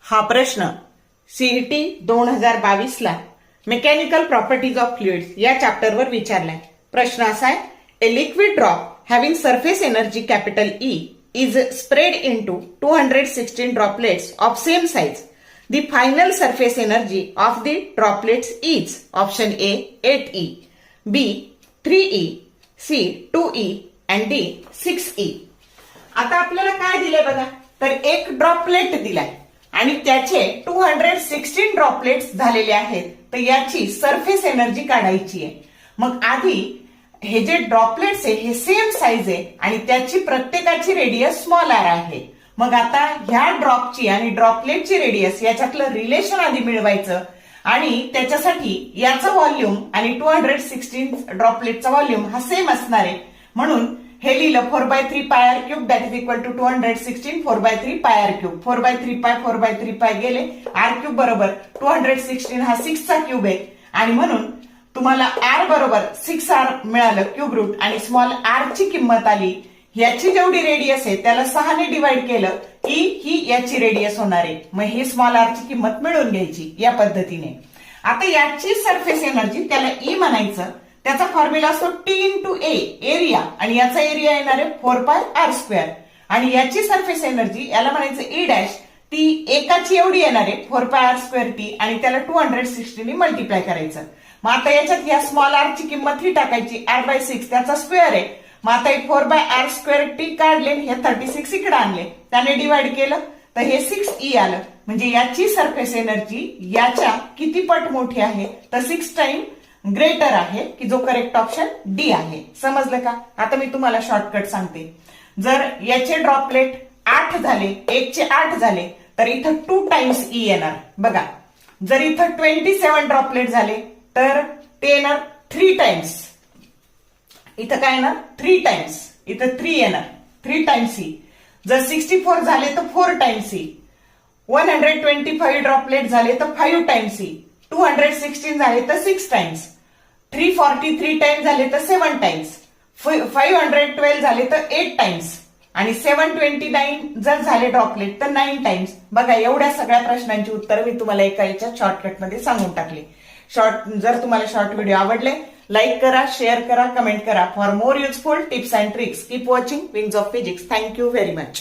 हा प्रश्न सीईटी 2022 ला मेकॅनिकल प्रॉपर्टीज ऑफ फ्लुइड्स या चॅप्टरवर विचारलाय. प्रश्न असा आहे, a liquid drop having surface energy capital E is spread into 216 droplets of same size. The final surface energy of the droplets is option A 8E, B 3E, C 2E and D 6E. आता आपल्याला काय दिलंय बघा, तर एक droplet दिलाय आणि त्याचे 216 ड्रॉपलेट्स झालेले आहेत. तर याची सरफेस एनर्जी काढायची आहे. मग आधी हे जे ड्रॉपलेट्स आहे हे सेम साइज आहे आणि त्याची प्रत्येकाची रेडियस स्मॉल आर आहे. मग आता ह्या ड्रॉपची आणि ड्रॉपलेटची रेडियस याच्यातलं रिलेशन आधी मिळवायचं आणि त्याच्यासाठी याचं व्हॉल्यूम आणि 216 ड्रॉपलेटचा व्हॉल्यूम हा सेम असणार आहे. म्हणून हे लिहिलं 4/3 pi r cube that is equal to 216 4/3 pi r cube. 4/3 पाय 4/3 पाय गेले, आर क्यूब बरोबर 216 हा 6 चा क्यूब आहे आणि म्हणून तुम्हाला आर बरोबर 6r मिळालं क्यूब रूट आणि स्मॉल आर ची किंमत आली. याची जेवढी रेडियस आहे त्याला 6 ने डिवाइड केलं की ही याची रेडियस होणार आहे. मग ही स्मॉल आर ची किंमत मिळवून घ्यायची या पद्धतीने. आता याची सरफेस एनर्जी त्याला ई म्हणायचं. त्याचा फॉर्म्युला असतो टी इंटू ए एरिया आणि याचा एरिया येणार आहे 4πr² आणि याची सरफेस एनर्जी याला म्हणायचं ई डॅश. ती एकाची एवढी येणार आहे 4πr² आणि त्याला 216 ने मल्टिप्लाय करायचं. मग आता याच्यात या स्मॉल आर ची किंमत ही टाकायची r/6 त्याचा स्क्वेअर आहे. मग आता 4πr² काढले, हे 36 इकडे आणले, त्याने डिवाइड केलं तर हे 6e आलं. म्हणजे याची सरफेस एनर्जी याच्या किती पट मोठी आहे, तर 6 टाइम ग्रेटर आहे, की जो करेक्ट ऑप्शन डी आहे. समजलं का? आता मी तुम्हाला शॉर्टकट सांगते. जर याचे ड्रॉपलेट 8 झाले, 1 चे 8 झाले तर इथं 2 टाइम्स ई येणार. बघा, जर इथं 27 ड्रॉपलेट झाले तर ते येणार 3 टाइम्स. इथं काय येणार 3 टाइम्स, इथं 3 येणार 3 टाइम्स सी. जर 64 झाले तर 4 टाइम्स सी. 125 ड्रॉपलेट झाले तर 5 टाइम्स सी. 216 झाले तर 6 टाइम्स. 343 टाइम्स झाले तर 7 टाइम्स. 512 झाले तर 8 टाइम्स आणि 729 जर झाले ड्रॉपलेट तर 9 टाइम्स. बघा, एवढ्या सगळ्या प्रश्नांची उत्तर मी तुम्हाला एका याच्या शॉर्टकटमध्ये सांगून टाकले. जर तुम्हाला शॉर्ट व्हिडिओ आवडले, लाईक करा, शेअर करा, कमेंट करा. For more useful tips and tricks keep watching wings of physics. Thank you very much.